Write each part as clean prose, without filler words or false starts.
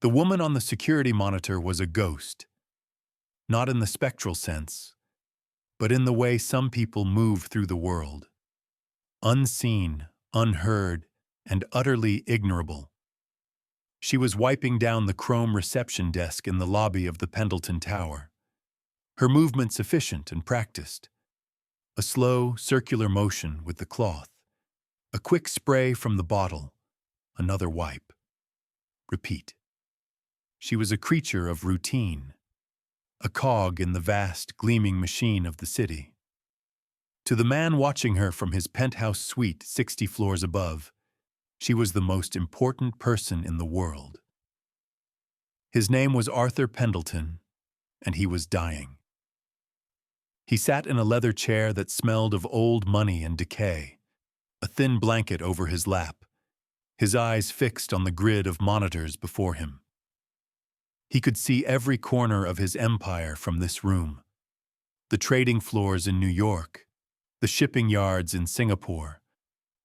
The woman on the security monitor was a ghost, not in the spectral sense, but in the way some people move through the world. Unseen, unheard, and utterly ignorable. She was wiping down the chrome reception desk in the lobby of the Pendleton Tower. Her movements efficient and practiced. A slow, circular motion with the cloth. A quick spray from the bottle. Another wipe. Repeat. She was a creature of routine. A cog in the vast, gleaming machine of the city. To the man watching her from his penthouse suite 60 floors above, she was the most important person in the world. His name was Arthur Pendleton, and he was dying. He sat in a leather chair that smelled of old money and decay, a thin blanket over his lap, his eyes fixed on the grid of monitors before him. He could see every corner of his empire from this room. The trading floors in New York, the shipping yards in Singapore,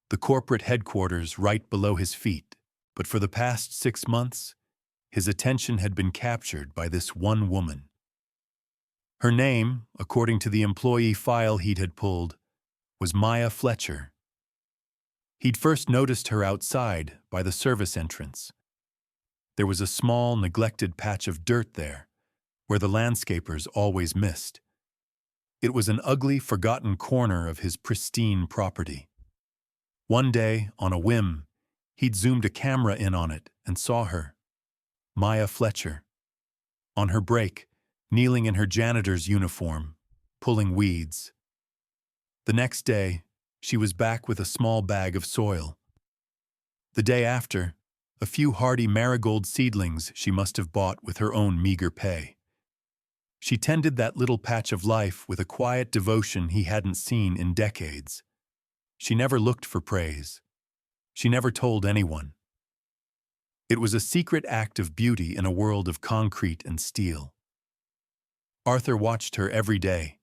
the corporate headquarters right below his feet. But for the past 6 months, his attention had been captured by this one woman. Her name, according to the employee file he'd had pulled, was Maya Fletcher. He'd first noticed her outside by the service entrance. There was a small, neglected patch of dirt there, where the landscapers always missed. It was an ugly, forgotten corner of his pristine property. One day, on a whim, he'd zoomed a camera in on it and saw her, Maya Fletcher, on her break, kneeling in her janitor's uniform, pulling weeds. The next day, she was back with a small bag of soil. The day after, a few hardy marigold seedlings she must have bought with her own meager pay. She tended that little patch of life with a quiet devotion he hadn't seen in decades. She never looked for praise. She never told anyone. It was a secret act of beauty in a world of concrete and steel. Arthur watched her every day.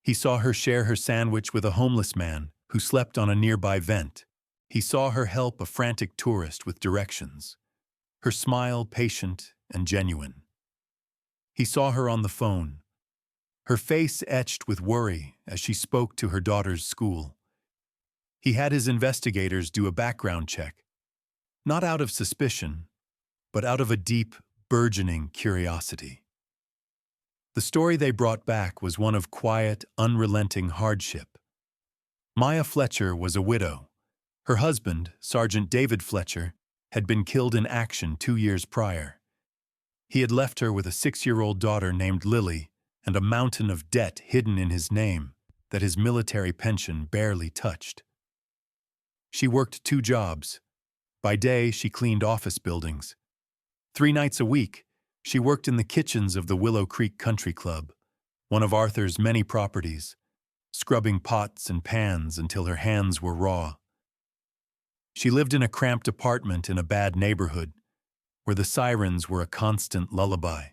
He saw her share her sandwich with a homeless man who slept on a nearby vent. He saw her help a frantic tourist with directions, her smile patient and genuine. He saw her on the phone, her face etched with worry as she spoke to her daughter's school. He had his investigators do a background check, not out of suspicion, but out of a deep, burgeoning curiosity. The story they brought back was one of quiet, unrelenting hardship. Maya Fletcher was a widow. Her husband, Sergeant David Fletcher, had been killed in action 2 years prior. He had left her with a 6-year-old daughter named Lily and a mountain of debt hidden in his name that his military pension barely touched. She worked 2 jobs. By day, she cleaned office buildings. 3 nights a week, she worked in the kitchens of the Willow Creek Country Club, one of Arthur's many properties, scrubbing pots and pans until her hands were raw. She lived in a cramped apartment in a bad neighborhood, where the sirens were a constant lullaby.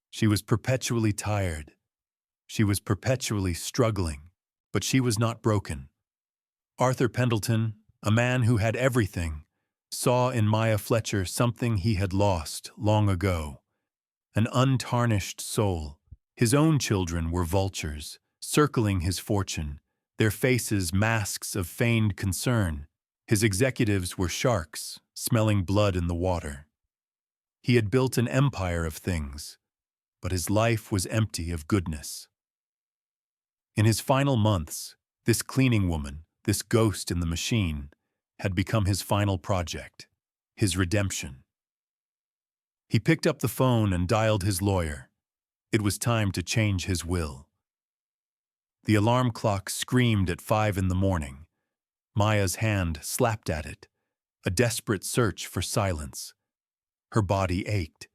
She was perpetually tired. She was perpetually struggling, but she was not broken. Arthur Pendleton, a man who had everything, saw in Maya Fletcher something he had lost long ago, an untarnished soul. His own children were vultures, circling his fortune, their faces masks of feigned concern. His executives were sharks, smelling blood in the water. He had built an empire of things, but his life was empty of goodness. In his final months, this cleaning woman, this ghost in the machine, had become his final project, his redemption. He picked up the phone and dialed his lawyer. It was time to change his will. The alarm clock screamed at 5 in the morning. Maya's hand slapped at it, a desperate search for silence. Her body ached.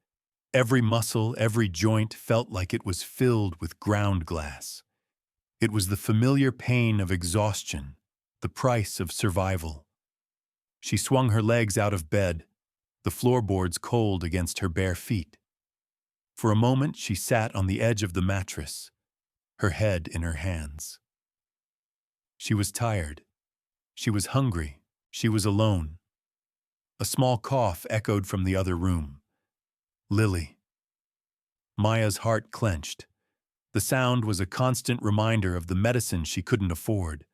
Every muscle, every joint felt like it was filled with ground glass. It was the familiar pain of exhaustion, the price of survival. She swung her legs out of bed, the floorboards cold against her bare feet. For a moment she sat on the edge of the mattress, her head in her hands. She was tired. She was hungry. She was alone. A small cough echoed from the other room. Lily. Maya's heart clenched. The sound was a constant reminder of the medicine she couldn't afford,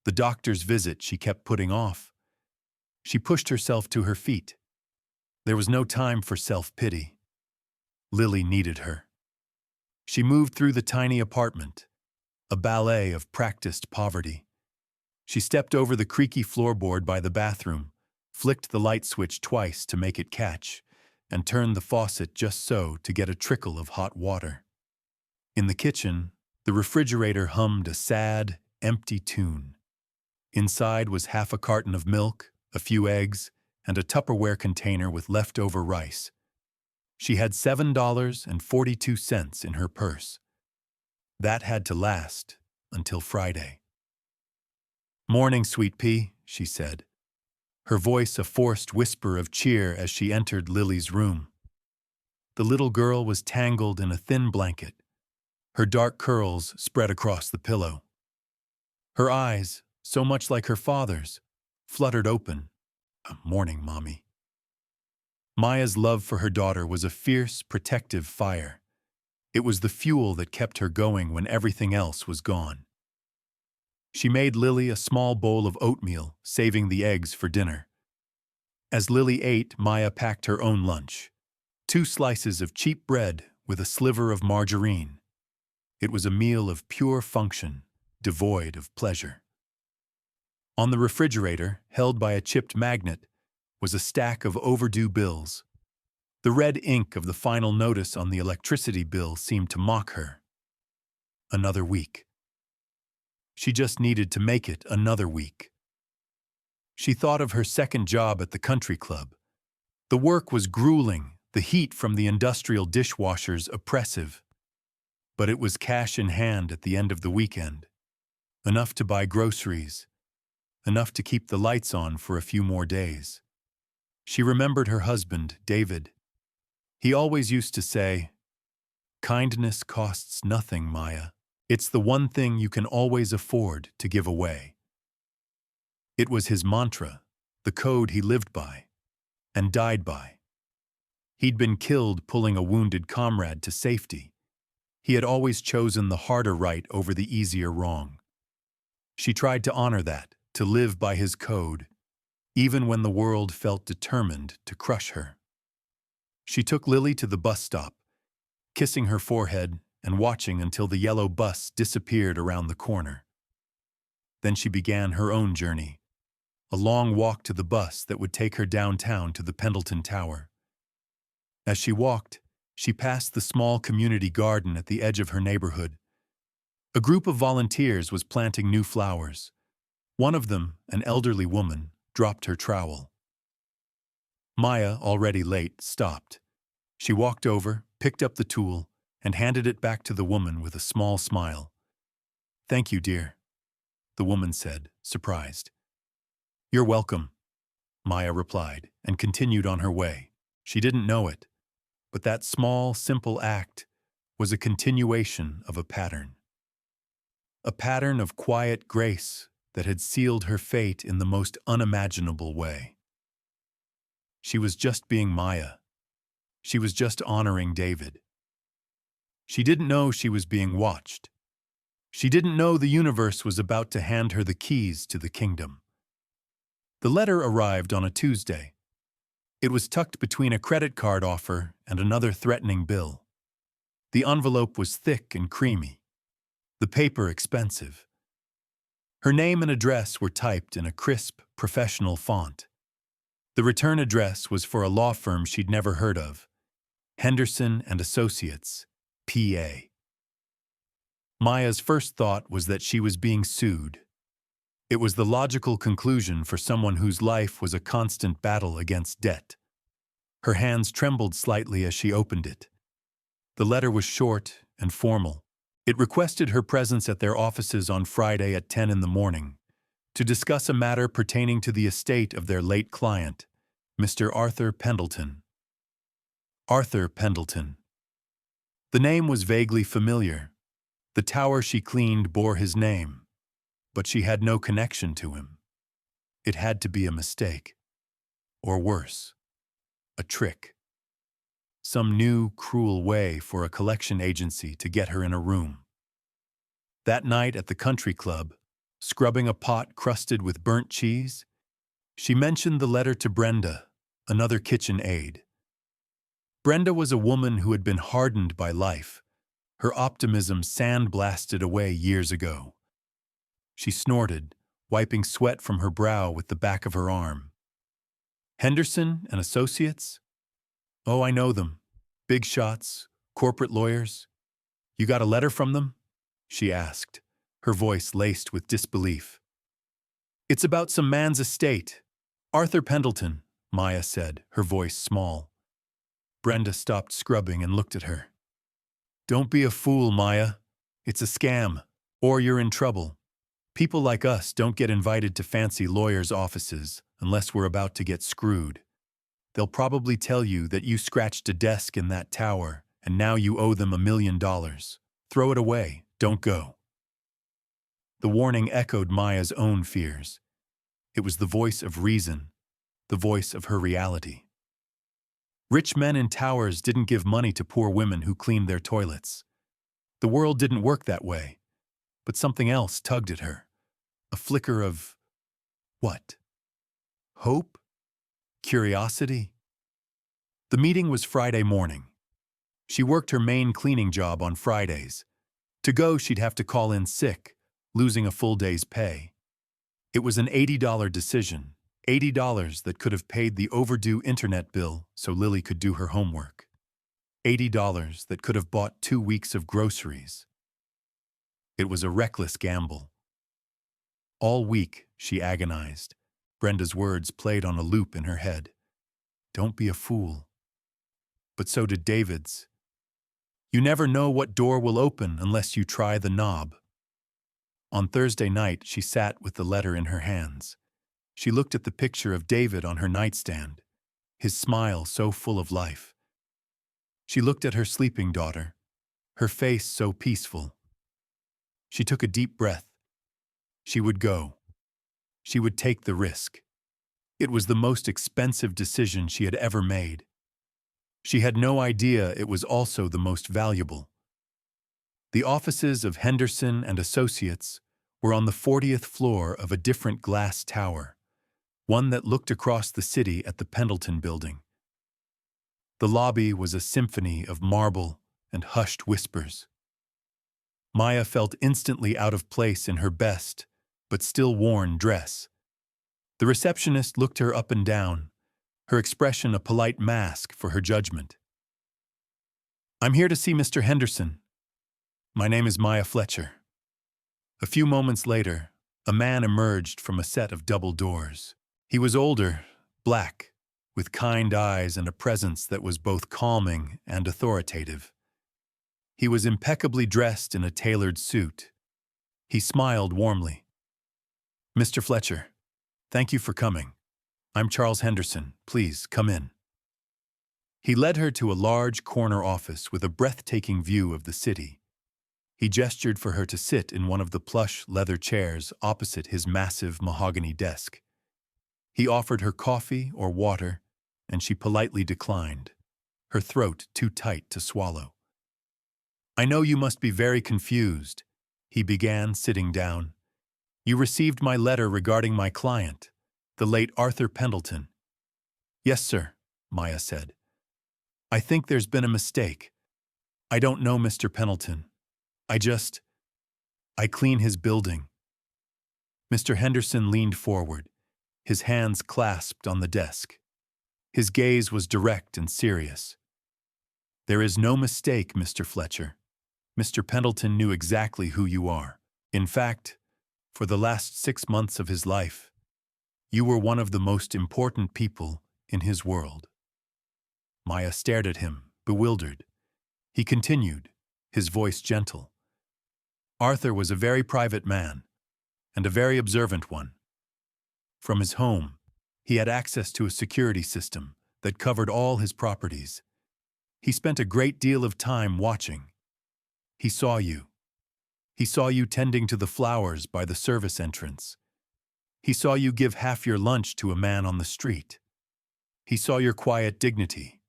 the doctor's visit she kept putting off. She pushed herself to her feet. There was no time for self-pity. Lily needed her. She moved through the tiny apartment, a ballet of practiced poverty. She stepped over the creaky floorboard by the bathroom, flicked the light switch twice to make it catch, and turned the faucet just so to get a trickle of hot water. In the kitchen, the refrigerator hummed a sad, empty tune. Inside was half a carton of milk, a few eggs, and a Tupperware container with leftover rice. She had $7.42 in her purse. That had to last until Friday. "Morning, sweet pea," she said, her voice a forced whisper of cheer as she entered Lily's room. The little girl was tangled in a thin blanket, her dark curls spread across the pillow. Her eyes, so much like her father's, fluttered open. "Morning, Mommy." Maya's love for her daughter was a fierce, protective fire. It was the fuel that kept her going when everything else was gone. She made Lily a small bowl of oatmeal, saving the eggs for dinner. As Lily ate, Maya packed her own lunch. 2 slices of cheap bread with a sliver of margarine. It was a meal of pure function, devoid of pleasure. On the refrigerator, held by a chipped magnet, was a stack of overdue bills. The red ink of the final notice on the electricity bill seemed to mock her. Another week. She just needed to make it another week. She thought of her second job at the country club. The work was grueling, the heat from the industrial dishwashers oppressive. But it was cash in hand at the end of the weekend. Enough to buy groceries. Enough to keep the lights on for a few more days. She remembered her husband, David. He always used to say, "Kindness costs nothing, Maya. It's the one thing you can always afford to give away." It was his mantra, the code he lived by, and died by. He'd been killed pulling a wounded comrade to safety. He had always chosen the harder right over the easier wrong. She tried to honor that, to live by his code, even when the world felt determined to crush her. She took Lily to the bus stop, kissing her forehead and watching until the yellow bus disappeared around the corner. Then she began her own journey, a long walk to the bus that would take her downtown to the Pendleton Tower. As she walked, she passed the small community garden at the edge of her neighborhood. A group of volunteers was planting new flowers. One of them, an elderly woman, dropped her trowel. Maya, already late, stopped. She walked over, picked up the tool, and handed it back to the woman with a small smile. "Thank you, dear," the woman said, surprised. "You're welcome," Maya replied, and continued on her way. She didn't know it, but that small, simple act was a continuation of a pattern. A pattern of quiet grace that had sealed her fate in the most unimaginable way. She was just being Maya. She was just honoring David. She didn't know she was being watched. She didn't know the universe was about to hand her the keys to the kingdom. The letter arrived on a Tuesday. It was tucked between a credit card offer and another threatening bill. The envelope was thick and creamy, the paper expensive. Her name and address were typed in a crisp, professional font. The return address was for a law firm she'd never heard of, Henderson and Associates, PA. Maya's first thought was that she was being sued. It was the logical conclusion for someone whose life was a constant battle against debt. Her hands trembled slightly as she opened it. The letter was short and formal. It requested her presence at their offices on Friday at 10 in the morning to discuss a matter pertaining to the estate of their late client, Mr. Arthur Pendleton. Arthur Pendleton. The name was vaguely familiar. The tower she cleaned bore his name, but she had no connection to him. It had to be a mistake. or worse, a trick. Some new, cruel way for a collection agency to get her in a room. That night at the country club, scrubbing a pot crusted with burnt cheese, she mentioned the letter to Brenda, another kitchen aide. Brenda was a woman who had been hardened by life, her optimism sandblasted away years ago. She snorted, wiping sweat from her brow with the back of her arm. Henderson and Associates? Oh, I know them. Big shots, corporate lawyers. You got a letter from them? She asked, her voice laced with disbelief. It's about some man's estate. Arthur Pendleton, Maya said, her voice small. Brenda stopped scrubbing and looked at her. Don't be a fool, Maya. It's a scam, or you're in trouble. People like us don't get invited to fancy lawyers' offices unless we're about to get screwed. They'll probably tell you that you scratched a desk in that tower and now you owe them $1 million. Throw it away, don't go. The warning echoed Maya's own fears. It was the voice of reason, the voice of her reality. Rich men in towers didn't give money to poor women who cleaned their toilets. The world didn't work that way, but something else tugged at her. A flicker of… what? Hope? Curiosity? The meeting was Friday morning. She worked her main cleaning job on Fridays. To go, she'd have to call in sick, losing a full day's pay. It was an $80 decision, $80 that could have paid the overdue internet bill so Lily could do her homework. $80 that could have bought 2 weeks of groceries. It was a reckless gamble. All week, she agonized. Brenda's words played on a loop in her head. Don't be a fool. But so did David's. You never know what door will open unless you try the knob. On Thursday night, she sat with the letter in her hands. She looked at the picture of David on her nightstand, his smile so full of life. She looked at her sleeping daughter, her face so peaceful. She took a deep breath. She would go. She would take the risk. It was the most expensive decision she had ever made. She had no idea it was also the most valuable. The offices of Henderson and Associates were on the 40th floor of a different glass tower, one that looked across the city at the Pendleton building. The lobby was a symphony of marble and hushed whispers. Maya felt instantly out of place in her best, but still worn dress. The receptionist looked her up and down, her expression a polite mask for her judgment. I'm here to see Mr. Henderson. My name is Maya Fletcher. A few moments later, a man emerged from a set of double doors. He was older, black, with kind eyes and a presence that was both calming and authoritative. He was impeccably dressed in a tailored suit. He smiled warmly. Mr. Fletcher, thank you for coming. I'm Charles Henderson. Please, come in. He led her to a large corner office with a breathtaking view of the city. He gestured for her to sit in one of the plush leather chairs opposite his massive mahogany desk. He offered her coffee or water, and she politely declined, her throat too tight to swallow. I know you must be very confused, he began, sitting down. You received my letter regarding my client, the late Arthur Pendleton. Yes, sir, Maya said. I think there's been a mistake. I don't know Mr. Pendleton. I clean his building. Mr. Henderson leaned forward, his hands clasped on the desk. His gaze was direct and serious. There is no mistake, Mr. Fletcher. Mr. Pendleton knew exactly who you are. In fact, for the last 6 months of his life, you were one of the most important people in his world. Maya stared at him, bewildered. He continued, his voice gentle. Arthur was a very private man, and a very observant one. From his home, he had access to a security system that covered all his properties. He spent a great deal of time watching. He saw you. He saw you tending to the flowers by the service entrance. He saw you give half your lunch to a man on the street. He saw your quiet dignity,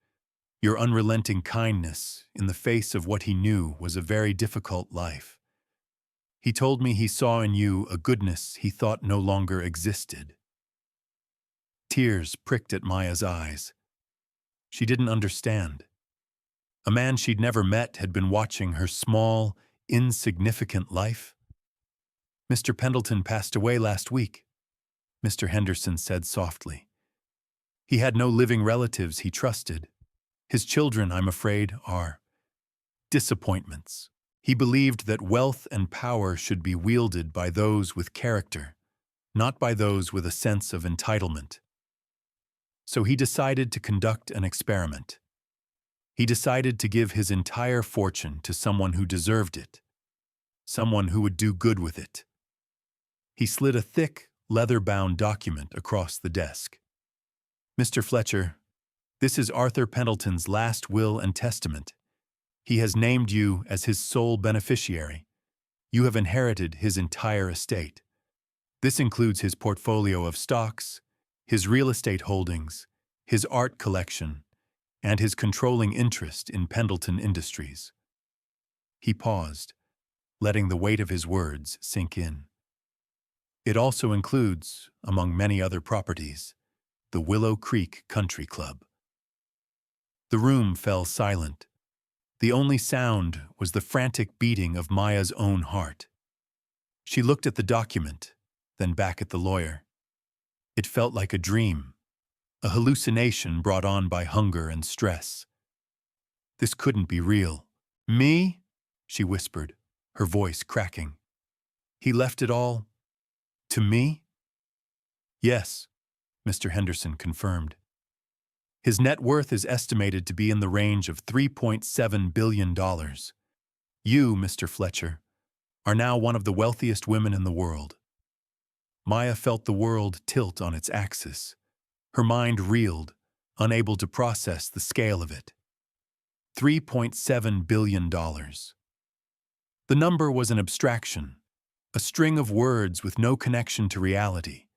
your unrelenting kindness in the face of what he knew was a very difficult life. He told me he saw in you a goodness he thought no longer existed. Tears pricked at Maya's eyes. She didn't understand. A man she'd never met had been watching her small, insignificant life. "Mr. Pendleton passed away last week," Mr. Henderson said softly. "He had no living relatives he trusted. His children, I'm afraid, are disappointments. He believed that wealth and power should be wielded by those with character, not by those with a sense of entitlement. So he decided to conduct an experiment. He decided to give his entire fortune to someone who deserved it, someone who would do good with it." He slid a thick, leather-bound document across the desk. "Mr. Fletcher, this is Arthur Pendleton's last will and testament. He has named you as his sole beneficiary. You have inherited his entire estate. This includes his portfolio of stocks, his real estate holdings, his art collection, and his controlling interest in Pendleton Industries." He paused, letting the weight of his words sink in. "It also includes, among many other properties, the Willow Creek Country Club." The room fell silent. The only sound was the frantic beating of Maya's own heart. She looked at the document, then back at the lawyer. It felt like a dream, a hallucination brought on by hunger and stress. This couldn't be real. "Me?" she whispered, her voice cracking. "He left it all to me?" "Yes," Mr. Henderson confirmed. "His net worth is estimated to be in the range of $3.7 billion. You, Mr. Fletcher, are now one of the wealthiest women in the world." Maya felt the world tilt on its axis. Her mind reeled, unable to process the scale of it. $3.7 billion. The number was an abstraction, a string of words with no connection to reality.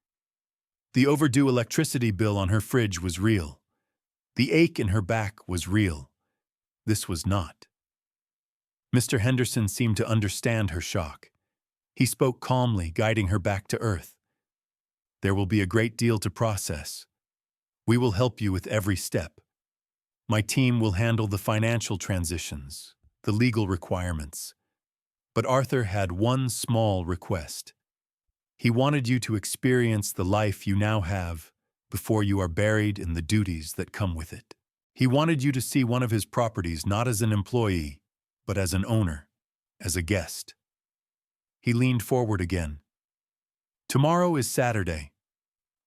The overdue electricity bill on her fridge was real. The ache in her back was real. This was not. Mr. Henderson seemed to understand her shock. He spoke calmly, guiding her back to earth. "There will be a great deal to process. We will help you with every step. My team will handle the financial transitions, the legal requirements. But Arthur had one small request. He wanted you to experience the life you now have before you are buried in the duties that come with it. He wanted you to see one of his properties not as an employee, but as an owner, as a guest." He leaned forward again. "Tomorrow is Saturday.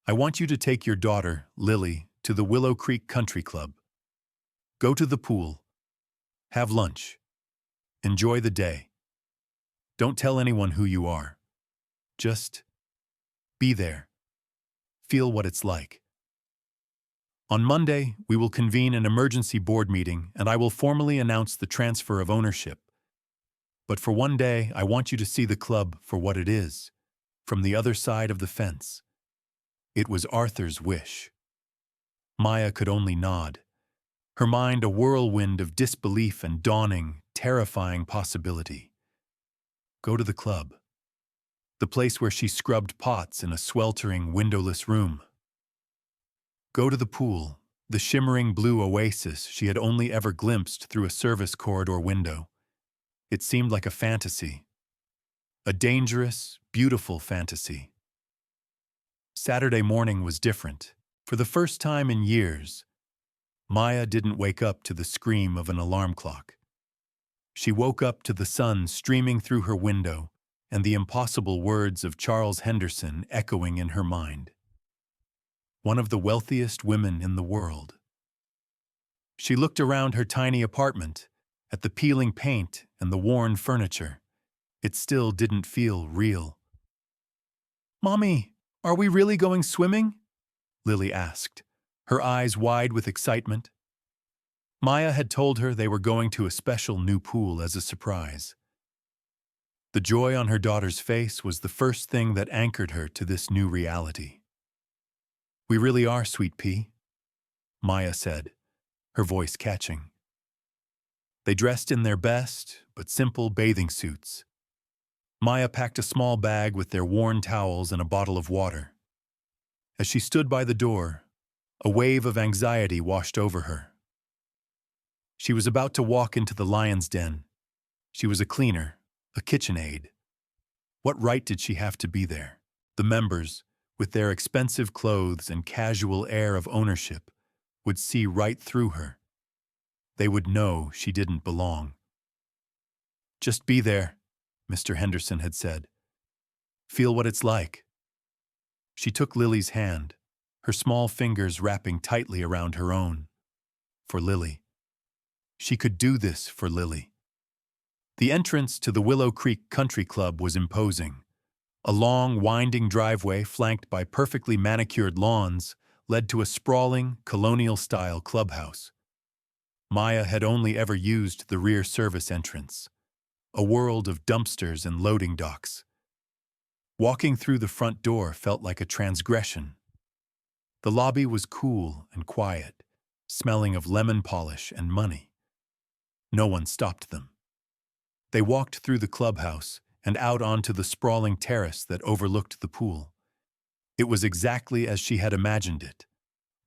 I want you to take your daughter, Lily, to the Willow Creek Country Club. Go to the pool. Have lunch. Enjoy the day. Don't tell anyone who you are. Just be there. Feel what it's like. On Monday, we will convene an emergency board meeting and I will formally announce the transfer of ownership. But for one day, I want you to see the club for what it is, from the other side of the fence." It was Arthur's wish. Maya could only nod, her mind a whirlwind of disbelief and dawning, terrifying possibility. Go to the club, the place where she scrubbed pots in a sweltering, windowless room. Go to the pool, the shimmering blue oasis she had only ever glimpsed through a service corridor window. It seemed like a fantasy, a dangerous, beautiful fantasy. Saturday morning was different. For the first time in years, Maya didn't wake up to the scream of an alarm clock. She woke up to the sun streaming through her window and the impossible words of Charles Henderson echoing in her mind. One of the wealthiest women in the world. She looked around her tiny apartment, at the peeling paint and the worn furniture. It still didn't feel real. "Mommy, are we really going swimming?" Lily asked, her eyes wide with excitement. Maya had told her they were going to a special new pool as a surprise. The joy on her daughter's face was the first thing that anchored her to this new reality. "We really are, Sweet Pea. Maya said, her voice catching. They dressed in their best, but simple bathing suits. Maya packed a small bag with their worn towels and a bottle of water. As she stood by the door, a wave of anxiety washed over her. She was about to walk into the lion's den. She was a cleaner, a kitchen aide. What right did she have to be there? The members, with their expensive clothes and casual air of ownership, would see right through her. They would know she didn't belong. Just be there, Mr. Henderson had said. Feel what it's like. She took Lily's hand, her small fingers wrapping tightly around her own. For Lily. She could do this for Lily. The entrance to the Willow Creek Country Club was imposing. A long, winding driveway flanked by perfectly manicured lawns led to a sprawling, colonial-style clubhouse. Maya had only ever used the rear service entrance, a world of dumpsters and loading docks. Walking through the front door felt like a transgression. The lobby was cool and quiet, smelling of lemon polish and money. No one stopped them. They walked through the clubhouse and out onto the sprawling terrace that overlooked the pool. It was exactly as she had imagined it,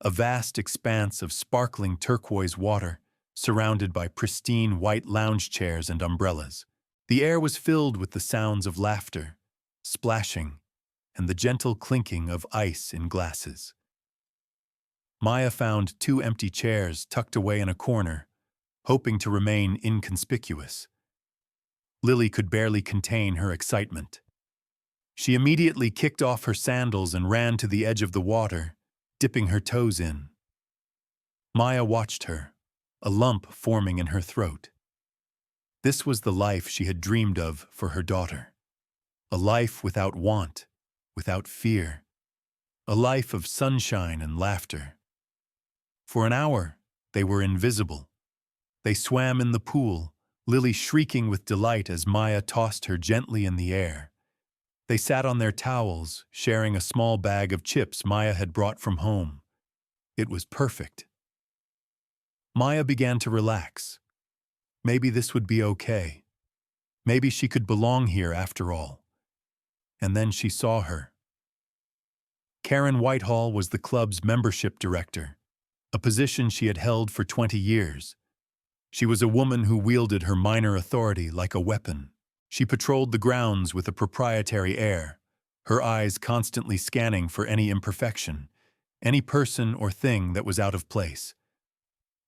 a vast expanse of sparkling turquoise water, surrounded by pristine white lounge chairs and umbrellas. The air was filled with the sounds of laughter, splashing, and the gentle clinking of ice in glasses. Maya found 2 empty chairs tucked away in a corner, hoping to remain inconspicuous. Lily could barely contain her excitement. She immediately kicked off her sandals and ran to the edge of the water, dipping her toes in. Maya watched her, a lump forming in her throat. This was the life she had dreamed of for her daughter. A life without want, without fear. A life of sunshine and laughter. For an hour, they were invisible. They swam in the pool, Lily shrieking with delight as Maya tossed her gently in the air. They sat on their towels, sharing a small bag of chips Maya had brought from home. It was perfect. Maya began to relax. Maybe this would be okay. Maybe she could belong here after all. And then she saw her. Karen Whitehall was the club's membership director, a position she had held for 20 years. She was a woman who wielded her minor authority like a weapon. She patrolled the grounds with a proprietary air, her eyes constantly scanning for any imperfection, any person or thing that was out of place.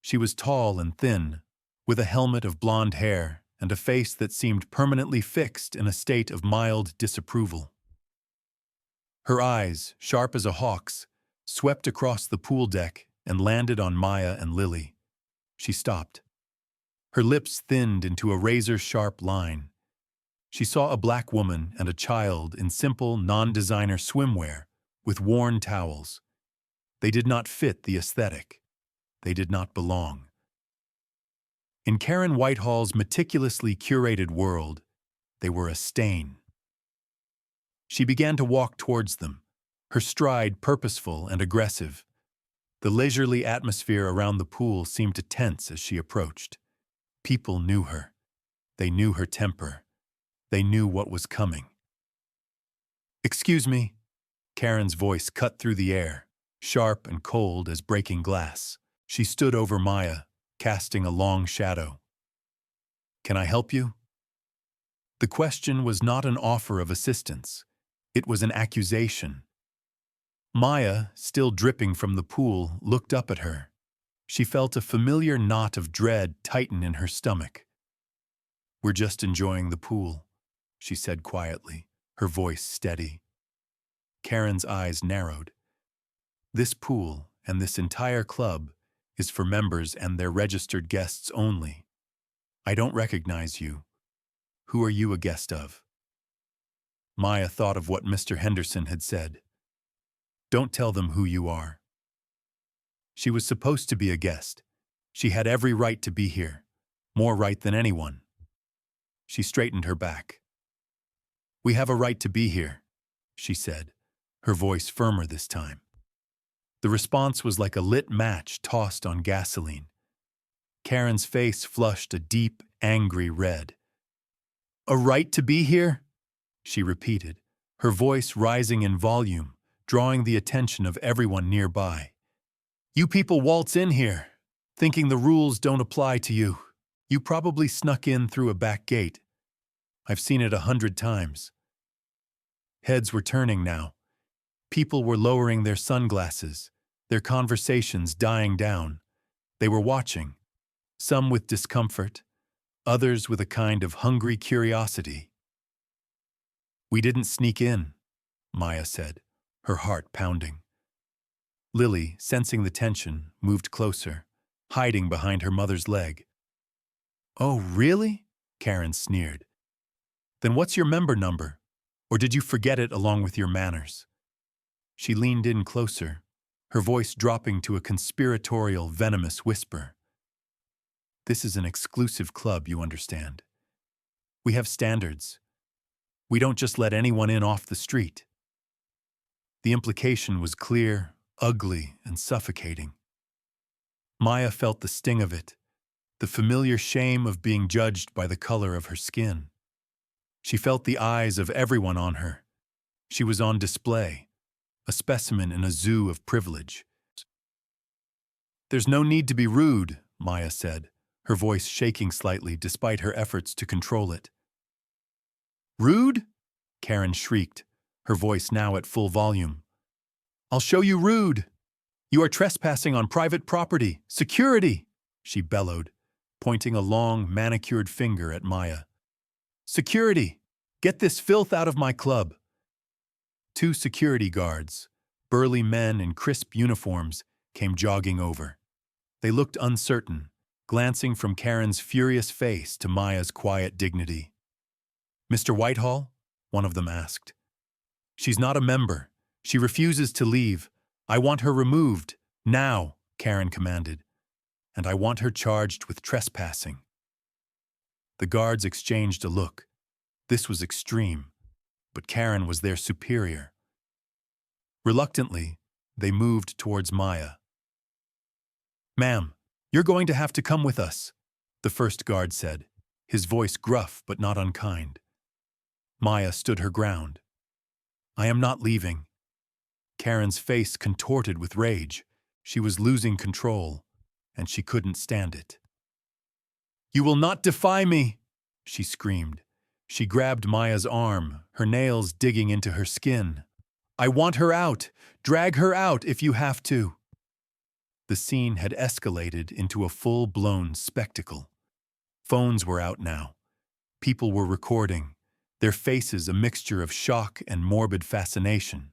She was tall and thin, with a helmet of blonde hair and a face that seemed permanently fixed in a state of mild disapproval. Her eyes, sharp as a hawk's, swept across the pool deck and landed on Maya and Lily. She stopped. Her lips thinned into a razor-sharp line. She saw a black woman and a child in simple, non-designer swimwear with worn towels. They did not fit the aesthetic. They did not belong. In Karen Whitehall's meticulously curated world, they were a stain. She began to walk towards them, her stride purposeful and aggressive. The leisurely atmosphere around the pool seemed to tense as she approached. People knew her. They knew her temper. They knew what was coming. "Excuse me," Karen's voice cut through the air, sharp and cold as breaking glass. She stood over Maya, casting a long shadow. "Can I help you?" The question was not an offer of assistance. It was an accusation. Maya, still dripping from the pool, looked up at her. She felt a familiar knot of dread tighten in her stomach. "We're just enjoying the pool," she said quietly, her voice steady. Karen's eyes narrowed. "This pool and this entire club is for members and their registered guests only. I don't recognize you. Who are you a guest of?" Maya thought of what Mr. Henderson had said. "Don't tell them who you are." She was supposed to be a guest. She had every right to be here, more right than anyone. She straightened her back. "We have a right to be here," she said, her voice firmer this time. The response was like a lit match tossed on gasoline. Karen's face flushed a deep, angry red. "A right to be here?" she repeated, her voice rising in volume, drawing the attention of everyone nearby. "You people waltz in here, thinking the rules don't apply to you. You probably snuck in through a back gate. I've seen it 100 times." Heads were turning now. People were lowering their sunglasses, their conversations dying down. They were watching, some with discomfort, others with a kind of hungry curiosity. "We didn't sneak in," Maya said, her heart pounding. Lily, sensing the tension, moved closer, hiding behind her mother's leg. "Oh, really?" Karen sneered. "Then what's your member number? Or did you forget it along with your manners?" She leaned in closer, her voice dropping to a conspiratorial, venomous whisper. "This is an exclusive club, you understand. We have standards. We don't just let anyone in off the street." The implication was clear, ugly, and suffocating. Maya felt the sting of it, the familiar shame of being judged by the color of her skin. She felt the eyes of everyone on her. She was on display, a specimen in a zoo of privilege. "There's no need to be rude," Maya said, her voice shaking slightly despite her efforts to control it. "Rude?" Karen shrieked, her voice now at full volume. "I'll show you rude. You are trespassing on private property. Security!" she bellowed, pointing a long, manicured finger at Maya. "Security! Get this filth out of my club!" 2 security guards, burly men in crisp uniforms, came jogging over. They looked uncertain, glancing from Karen's furious face to Maya's quiet dignity. "Mr. Whitehall?" one of them asked. "She's not a member. She refuses to leave. I want her removed. Now," Karen commanded. "And I want her charged with trespassing." The guards exchanged a look. This was extreme, but Karen was their superior. Reluctantly, they moved towards Maya. "Ma'am, you're going to have to come with us," the first guard said, his voice gruff but not unkind. Maya stood her ground. "I am not leaving." Karen's face contorted with rage. She was losing control, and she couldn't stand it. "You will not defy me!" she screamed. She grabbed Maya's arm, her nails digging into her skin. "I want her out! Drag her out if you have to!" The scene had escalated into a full-blown spectacle. Phones were out now. People were recording, their faces a mixture of shock and morbid fascination.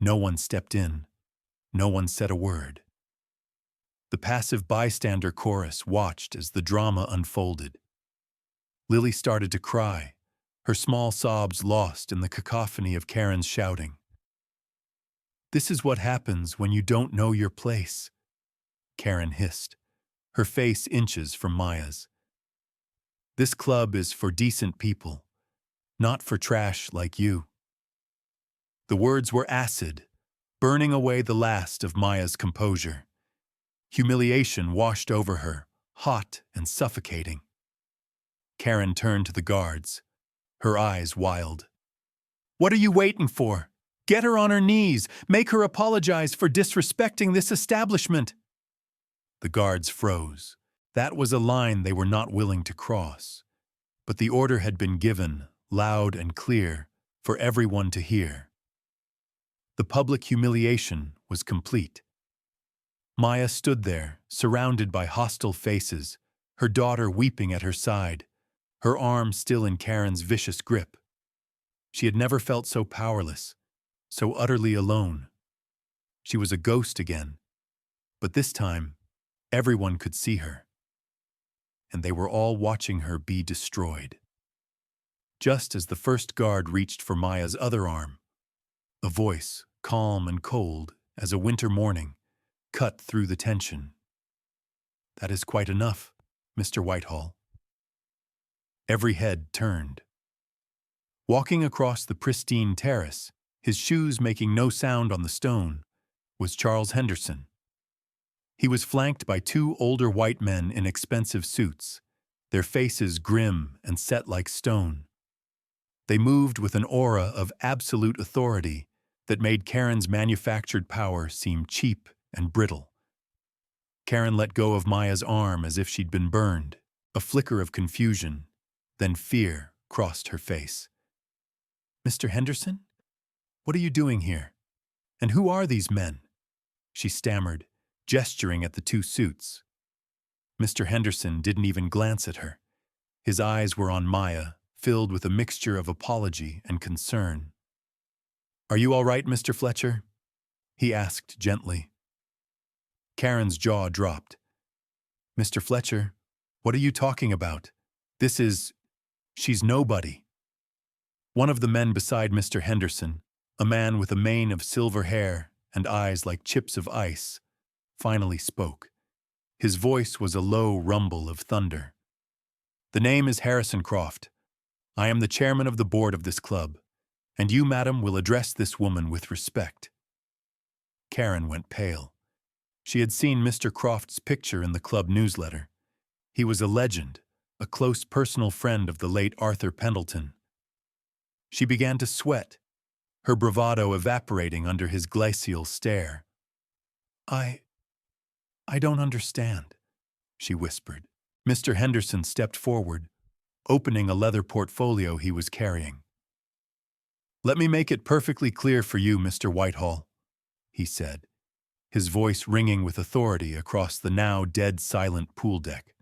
No one stepped in. No one said a word. The passive bystander chorus watched as the drama unfolded. Lily started to cry, her small sobs lost in the cacophony of Karen's shouting. "This is what happens when you don't know your place," Karen hissed, her face inches from Maya's. "This club is for decent people, not for trash like you." The words were acid, burning away the last of Maya's composure. Humiliation washed over her, hot and suffocating. Karen turned to the guards, her eyes wild. "What are you waiting for? Get her on her knees! Make her apologize for disrespecting this establishment!" The guards froze. That was a line they were not willing to cross. But the order had been given, loud and clear, for everyone to hear. The public humiliation was complete. Maya stood there, surrounded by hostile faces, her daughter weeping at her side, her arm still in Karen's vicious grip. She had never felt so powerless, so utterly alone. She was a ghost again, but this time, everyone could see her. And they were all watching her be destroyed. Just as the first guard reached for Maya's other arm, a voice, calm and cold as a winter morning, cut through the tension. "That is quite enough, Mr. Whitehall." Every head turned. Walking across the pristine terrace, his shoes making no sound on the stone, was Charles Henderson. He was flanked by two older white men in expensive suits, their faces grim and set like stone. They moved with an aura of absolute authority that made Karen's manufactured power seem cheap and brittle. Karen let go of Maya's arm as if she'd been burned. A flicker of confusion, then fear crossed her face. "Mr. Henderson? What are you doing here? And who are these men?" she stammered, gesturing at the two suits. Mr. Henderson didn't even glance at her. His eyes were on Maya, filled with a mixture of apology and concern. "Are you all right, Mr. Fletcher?" he asked gently. Karen's jaw dropped. "Mr. Fletcher, what are you talking about? She's nobody." One of the men beside Mr. Henderson, a man with a mane of silver hair and eyes like chips of ice, finally spoke. His voice was a low rumble of thunder. "The name is Harrison Croft. I am the chairman of the board of this club, and you, madam, will address this woman with respect." Karen went pale. She had seen Mr. Croft's picture in the club newsletter. He was a legend, a close personal friend of the late Arthur Pendleton. She began to sweat, her bravado evaporating under his glacial stare. I don't understand," she whispered. Mr. Henderson stepped forward, opening a leather portfolio he was carrying. "Let me make it perfectly clear for you, Mr. Whitehall," he said, his voice ringing with authority across the now dead-silent pool deck.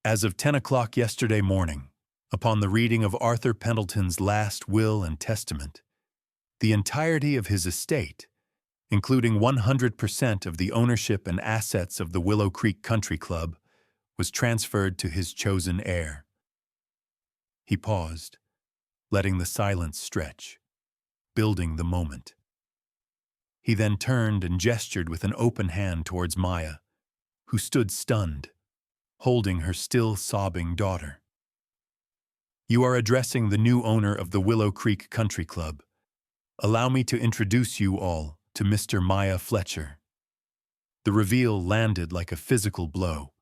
"As of 10 o'clock yesterday morning, upon the reading of Arthur Pendleton's last will and testament, the entirety of his estate, including 100% of the ownership and assets of the Willow Creek Country Club, was transferred to his chosen heir." He paused, letting the silence stretch, building the moment. He then turned and gestured with an open hand towards Maya, who stood stunned, holding her still sobbing daughter. "You are addressing the new owner of the Willow Creek Country Club. Allow me to introduce you all to Mr. Maya Fletcher." The reveal landed like a physical blow.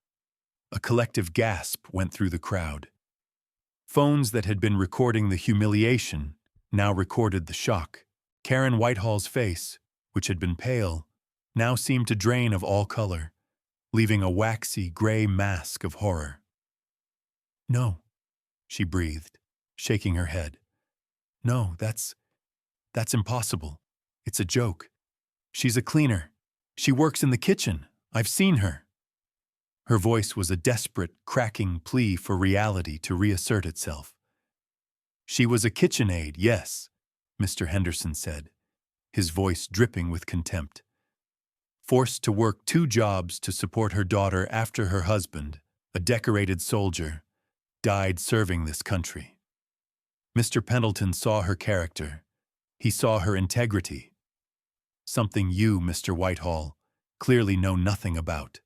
A collective gasp went through the crowd. Phones that had been recording the humiliation now recorded the shock. Karen Whitehall's face, which had been pale, now seemed to drain of all color, leaving a waxy gray mask of horror. "No," she breathed, shaking her head. "No, that's impossible. It's a joke. She's a cleaner. She works in the kitchen. I've seen her." Her voice was a desperate, cracking plea for reality to reassert itself. "She was a kitchen aide, yes," Mr. Henderson said, his voice dripping with contempt. "Forced to work 2 jobs to support her daughter after her husband, a decorated soldier, died serving this country. Mr. Pendleton saw her character. He saw her integrity. Something you, Mr. Whitehall, clearly know nothing about."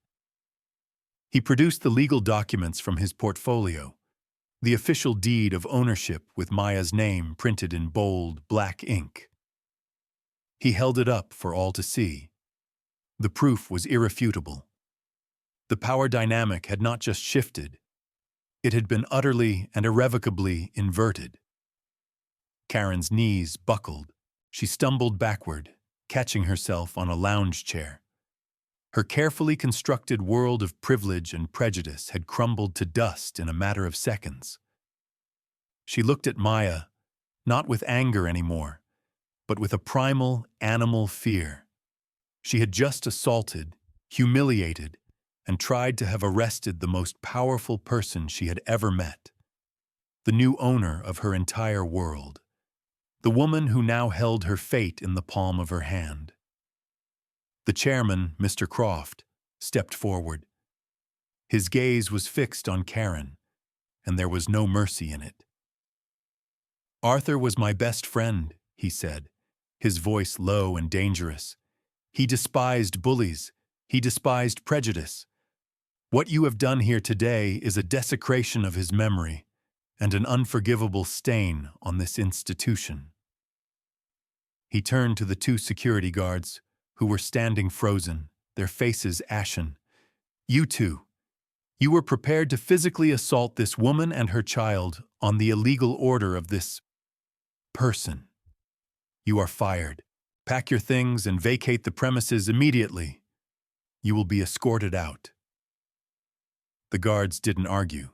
He produced the legal documents from his portfolio, the official deed of ownership with Maya's name printed in bold, black ink. He held it up for all to see. The proof was irrefutable. The power dynamic had not just shifted, it had been utterly and irrevocably inverted. Karen's knees buckled. She stumbled backward, catching herself on a lounge chair. Her carefully constructed world of privilege and prejudice had crumbled to dust in a matter of seconds. She looked at Maya, not with anger anymore, but with a primal, animal fear. She had just assaulted, humiliated, and tried to have arrested the most powerful person she had ever met, the new owner of her entire world, the woman who now held her fate in the palm of her hand. The chairman, Mr. Croft, stepped forward. His gaze was fixed on Karen, and there was no mercy in it. "Arthur was my best friend," he said, his voice low and dangerous. "He despised bullies. He despised prejudice. What you have done here today is a desecration of his memory and an unforgivable stain on this institution." He turned to the 2 security guards, who were standing frozen, their faces ashen. You two. You were prepared to physically assault this woman and her child on the illegal order of this person. You are fired. Pack your things and vacate the premises immediately. You will be escorted out. The guards didn't argue.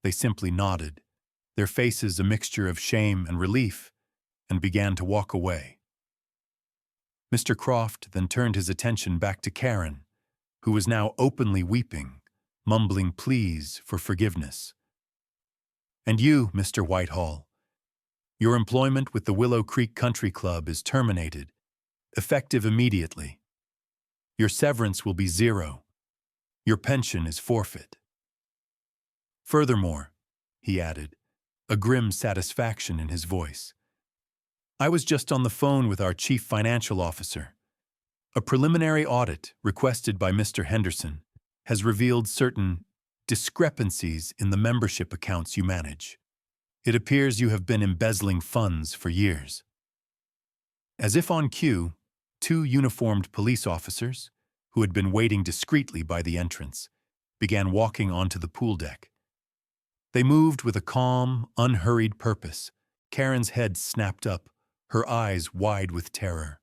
They simply nodded, their faces a mixture of shame and relief, and began to walk away. Mr. Croft then turned his attention back to Karen, who was now openly weeping, mumbling pleas for forgiveness. And you, Mr. Whitehall, your employment with the Willow Creek Country Club is terminated, effective immediately. Your severance will be 0. Your pension is forfeit. Furthermore, he added, a grim satisfaction in his voice, I was just on the phone with our chief financial officer. A preliminary audit requested by Mr. Henderson has revealed certain discrepancies in the membership accounts you manage. It appears you have been embezzling funds for years. As if on cue, 2 uniformed police officers, who had been waiting discreetly by the entrance, began walking onto the pool deck. They moved with a calm, unhurried purpose. Karen's head snapped up, her eyes wide with terror.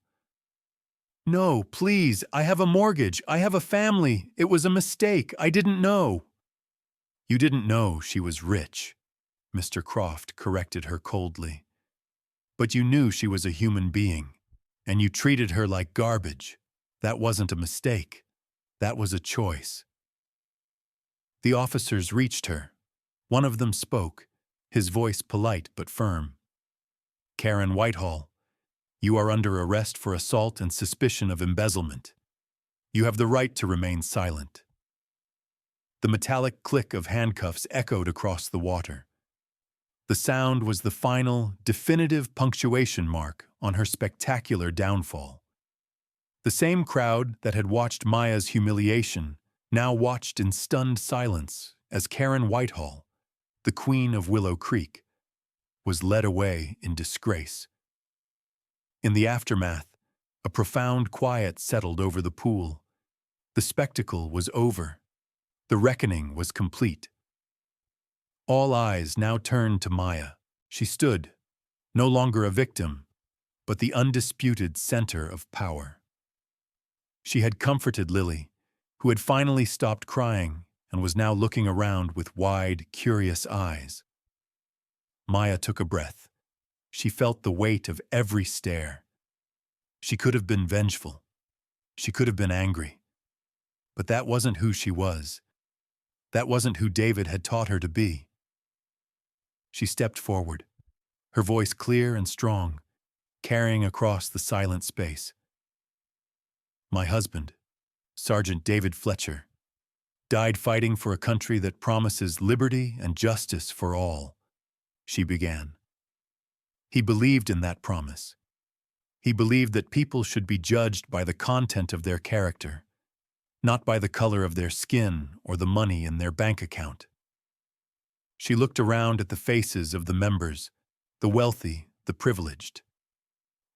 No, please, I have a mortgage, I have a family, it was a mistake, I didn't know. You didn't know she was rich, Mr. Croft corrected her coldly. But you knew she was a human being, and you treated her like garbage. That wasn't a mistake, that was a choice. The officers reached her. One of them spoke, his voice polite but firm. Karen Whitehall, you are under arrest for assault and suspicion of embezzlement. You have the right to remain silent. The metallic click of handcuffs echoed across the water. The sound was the final, definitive punctuation mark on her spectacular downfall. The same crowd that had watched Maya's humiliation now watched in stunned silence as Karen Whitehall, the Queen of Willow Creek, was led away in disgrace. In the aftermath, a profound quiet settled over the pool. The spectacle was over. The reckoning was complete. All eyes now turned to Maya. She stood, no longer a victim, but the undisputed center of power. She had comforted Lily, who had finally stopped crying and was now looking around with wide, curious eyes. Maya took a breath. She felt the weight of every stare. She could have been vengeful. She could have been angry. But that wasn't who she was. That wasn't who David had taught her to be. She stepped forward, her voice clear and strong, carrying across the silent space. My husband, Sergeant David Fletcher, died fighting for a country that promises liberty and justice for all, she began. He believed in that promise. He believed that people should be judged by the content of their character, not by the color of their skin or the money in their bank account. She looked around at the faces of the members, the wealthy, the privileged.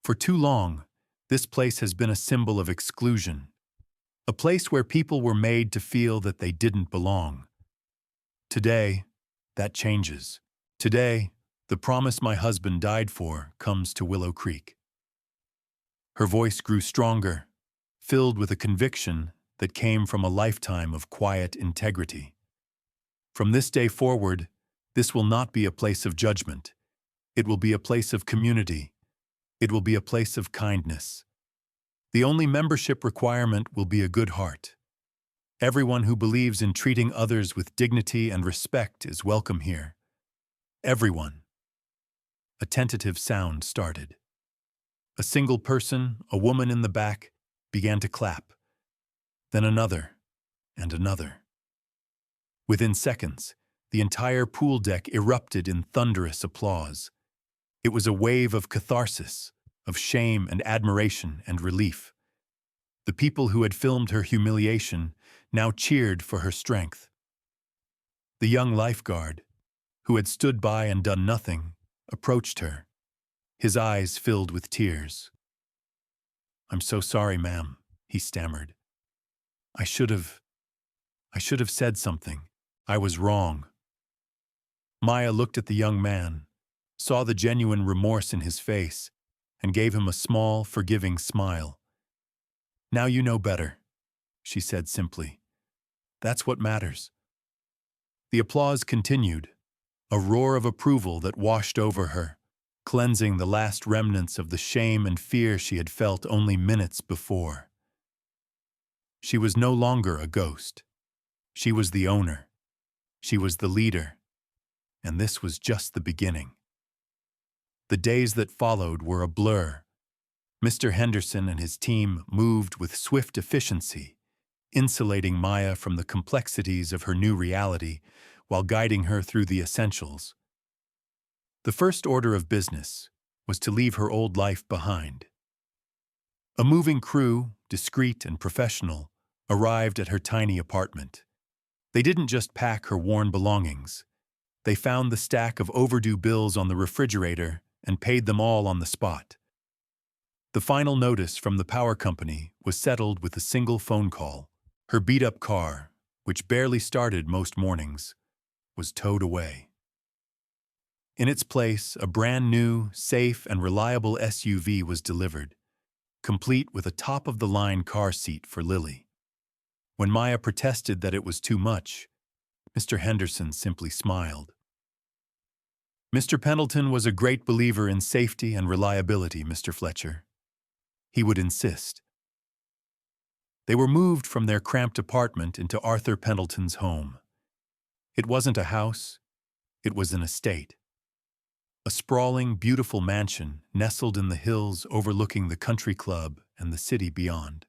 For too long, this place has been a symbol of exclusion, a place where people were made to feel that they didn't belong. Today, that changes. Today, the promise my husband died for comes to Willow Creek. Her voice grew stronger, filled with a conviction that came from a lifetime of quiet integrity. From this day forward, this will not be a place of judgment. It will be a place of community. It will be a place of kindness. The only membership requirement will be a good heart. Everyone who believes in treating others with dignity and respect is welcome here. Everyone. A tentative sound started. A single person, a woman in the back, began to clap. Then another, and another. Within seconds, the entire pool deck erupted in thunderous applause. It was a wave of catharsis, of shame and admiration and relief. The people who had filmed her humiliation now cheered for her strength. The young lifeguard, who had stood by and done nothing, approached her, his eyes filled with tears. "I'm so sorry, ma'am," he stammered. I should have, I should have said something. I was wrong." Maya looked at the young man, saw the genuine remorse in his face, and gave him a small, forgiving smile. "Now you know better," she said simply. "That's what matters." The applause continued, a roar of approval that washed over her, cleansing the last remnants of the shame and fear she had felt only minutes before. She was no longer a ghost. She was the owner. She was the leader. And this was just the beginning. The days that followed were a blur. Mr. Henderson and his team moved with swift efficiency, insulating Maya from the complexities of her new reality while guiding her through the essentials. The first order of business was to leave her old life behind. A moving crew, discreet and professional, arrived at her tiny apartment. They didn't just pack her worn belongings. They found the stack of overdue bills on the refrigerator and paid them all on the spot. The final notice from the power company was settled with a single phone call. Her beat-up car, which barely started most mornings, was towed away. In its place, a brand-new, safe, and reliable SUV was delivered, complete with a top-of-the-line car seat for Lily. When Maya protested that it was too much, Mr. Henderson simply smiled. "Mr. Pendleton was a great believer in safety and reliability, Mr. Fletcher," he would insist. They were moved from their cramped apartment into Arthur Pendleton's home. It wasn't a house, it was an estate. A sprawling, beautiful mansion nestled in the hills overlooking the country club and the city beyond.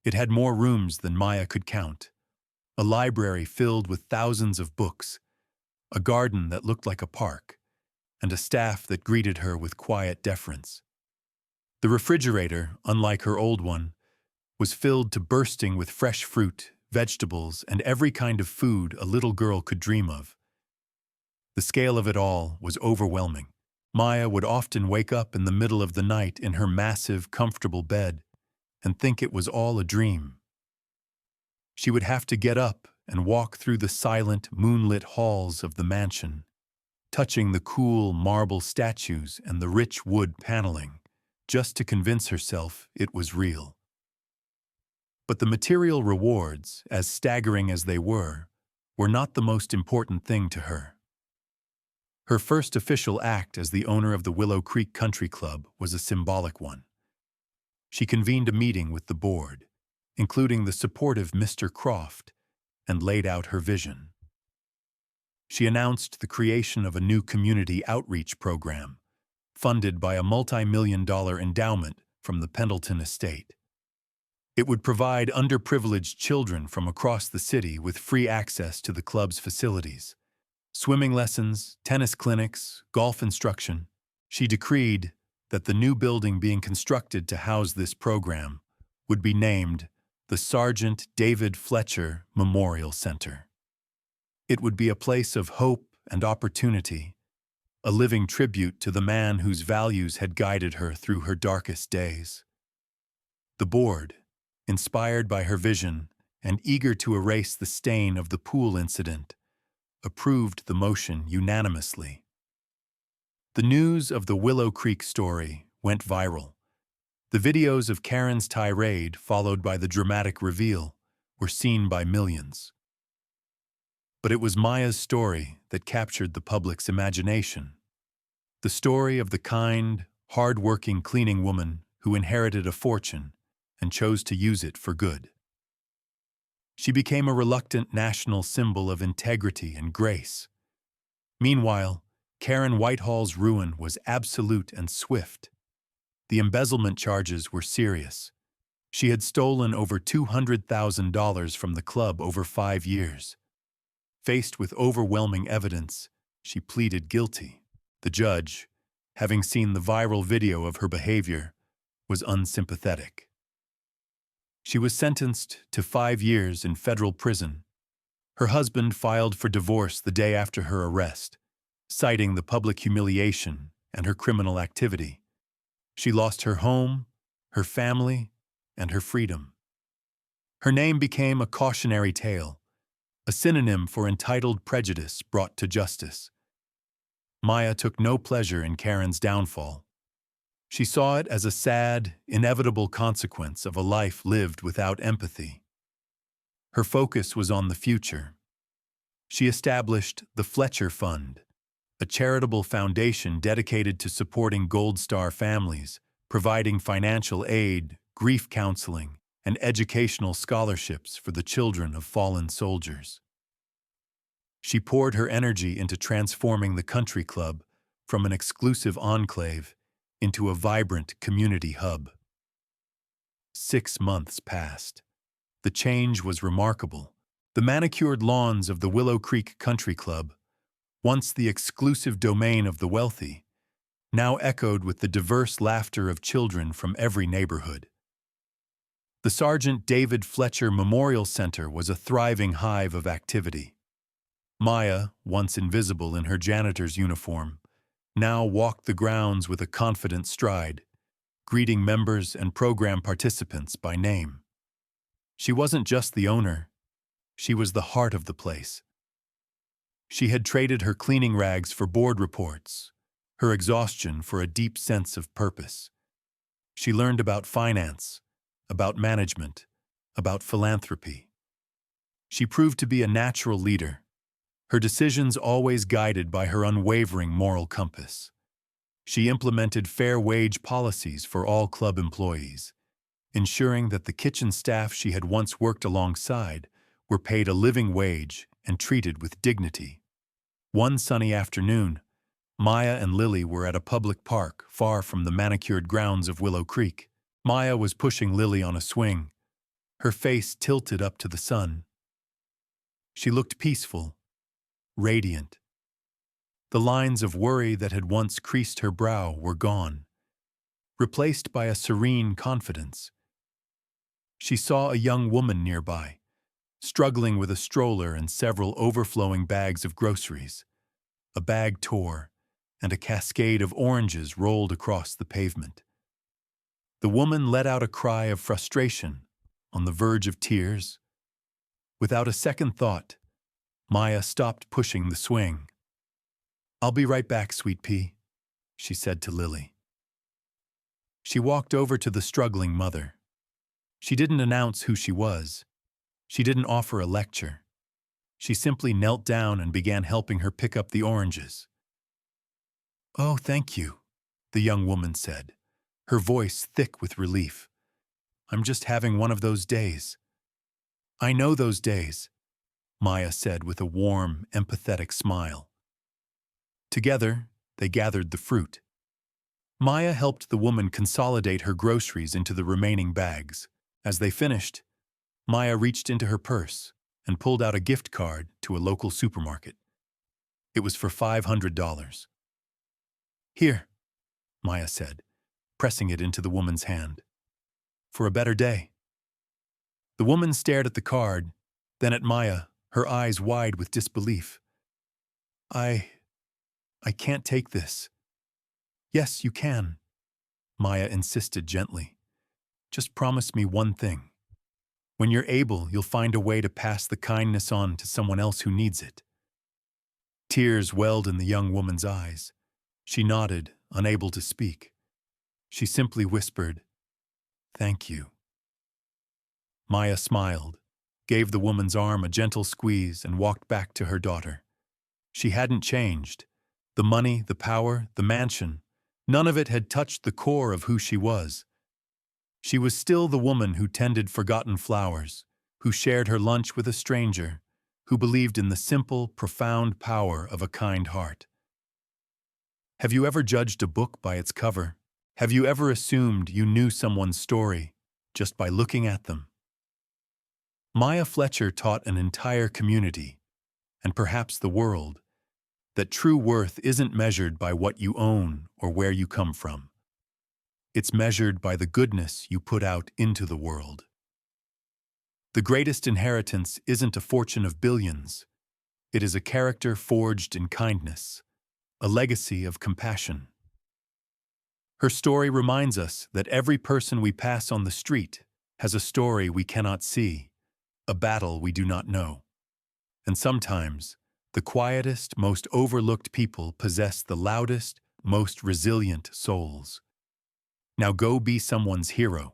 It had more rooms than Maya could count, a library filled with thousands of books, a garden that looked like a park, and a staff that greeted her with quiet deference. The refrigerator, unlike her old one, was filled to bursting with fresh fruit, vegetables, and every kind of food a little girl could dream of. The scale of it all was overwhelming. Maya would often wake up in the middle of the night in her massive, comfortable bed and think it was all a dream. She would have to get up and walk through the silent, moonlit halls of the mansion, touching the cool marble statues and the rich wood paneling, just to convince herself it was real. But the material rewards, as staggering as they were not the most important thing to her. Her first official act as the owner of the Willow Creek Country Club was a symbolic one. She convened a meeting with the board, including the supportive Mr. Croft, and laid out her vision. She announced the creation of a new community outreach program, funded by a multi-million-dollar endowment from the Pendleton estate. It would provide underprivileged children from across the city with free access to the club's facilities. Swimming lessons, tennis clinics, golf instruction. She decreed that the new building being constructed to house this program would be named the Sergeant David Fletcher Memorial Center. It would be a place of hope and opportunity, a living tribute to the man whose values had guided her through her darkest days. The board, inspired by her vision and eager to erase the stain of the pool incident, approved the motion unanimously. The news of the Willow Creek story went viral. The videos of Karen's tirade, followed by the dramatic reveal, were seen by millions. But it was Maya's story that captured the public's imagination. The story of the kind, hard-working cleaning woman who inherited a fortune and chose to use it for good. She became a reluctant national symbol of integrity and grace. Meanwhile, Karen Whitehall's ruin was absolute and swift. The embezzlement charges were serious. She had stolen over $200,000 from the club over 5 years. Faced with overwhelming evidence, she pleaded guilty. The judge, having seen the viral video of her behavior, was unsympathetic. She was sentenced to 5 years in federal prison. Her husband filed for divorce the day after her arrest, citing the public humiliation and her criminal activity. She lost her home, her family, and her freedom. Her name became a cautionary tale, a synonym for entitled prejudice brought to justice. Maya took no pleasure in Karen's downfall. She saw it as a sad, inevitable consequence of a life lived without empathy. Her focus was on the future. She established the Fletcher Fund, a charitable foundation dedicated to supporting Gold Star families, providing financial aid, grief counseling, and educational scholarships for the children of fallen soldiers. She poured her energy into transforming the country club from an exclusive enclave into a vibrant community hub. 6 months passed. The change was remarkable. The manicured lawns of the Willow Creek Country Club, once the exclusive domain of the wealthy, now echoed with the diverse laughter of children from every neighborhood. The Sergeant David Fletcher Memorial Center was a thriving hive of activity. Maya, once invisible in her janitor's uniform, now walked the grounds with a confident stride, greeting members and program participants by name. She wasn't just the owner, she was the heart of the place. She had traded her cleaning rags for board reports, her exhaustion for a deep sense of purpose. She learned about finance, about management, about philanthropy. She proved to be a natural leader, her decisions always guided by her unwavering moral compass. She implemented fair wage policies for all club employees, ensuring that the kitchen staff she had once worked alongside were paid a living wage and treated with dignity. One sunny afternoon, Maya and Lily were at a public park far from the manicured grounds of Willow Creek. Maya was pushing Lily on a swing, her face tilted up to the sun. She looked peaceful, radiant. The lines of worry that had once creased her brow were gone, replaced by a serene confidence. She saw a young woman nearby, struggling with a stroller and several overflowing bags of groceries. A bag tore, and a cascade of oranges rolled across the pavement. The woman let out a cry of frustration, on the verge of tears. Without a second thought, Maya stopped pushing the swing. "I'll be right back, Sweet Pea," she said to Lily. She walked over to the struggling mother. She didn't announce who she was. She didn't offer a lecture. She simply knelt down and began helping her pick up the oranges. "Oh, thank you," the young woman said, her voice thick with relief. "I'm just having one of those days." "I know those days," Maya said with a warm, empathetic smile. Together, they gathered the fruit. Maya helped the woman consolidate her groceries into the remaining bags. As they finished, Maya reached into her purse and pulled out a gift card to a local supermarket. It was for $500. "Here," Maya said, pressing it into the woman's hand. "For a better day." The woman stared at the card, then at Maya, her eyes wide with disbelief. I can't take this." "Yes, you can," Maya insisted gently. "Just promise me one thing. When you're able, you'll find a way to pass the kindness on to someone else who needs it." Tears welled in the young woman's eyes. She nodded, unable to speak. She simply whispered, "Thank you." Maya smiled, gave the woman's arm a gentle squeeze, and walked back to her daughter. She hadn't changed. The money, the power, the mansion, none of it had touched the core of who she was. She was still the woman who tended forgotten flowers, who shared her lunch with a stranger, who believed in the simple, profound power of a kind heart. Have you ever judged a book by its cover? Have you ever assumed you knew someone's story just by looking at them? Maya Fletcher taught an entire community, and perhaps the world, that true worth isn't measured by what you own or where you come from. It's measured by the goodness you put out into the world. The greatest inheritance isn't a fortune of billions. It is a character forged in kindness, a legacy of compassion. Her story reminds us that every person we pass on the street has a story we cannot see, a battle we do not know. And sometimes, the quietest, most overlooked people possess the loudest, most resilient souls. Now go be someone's hero.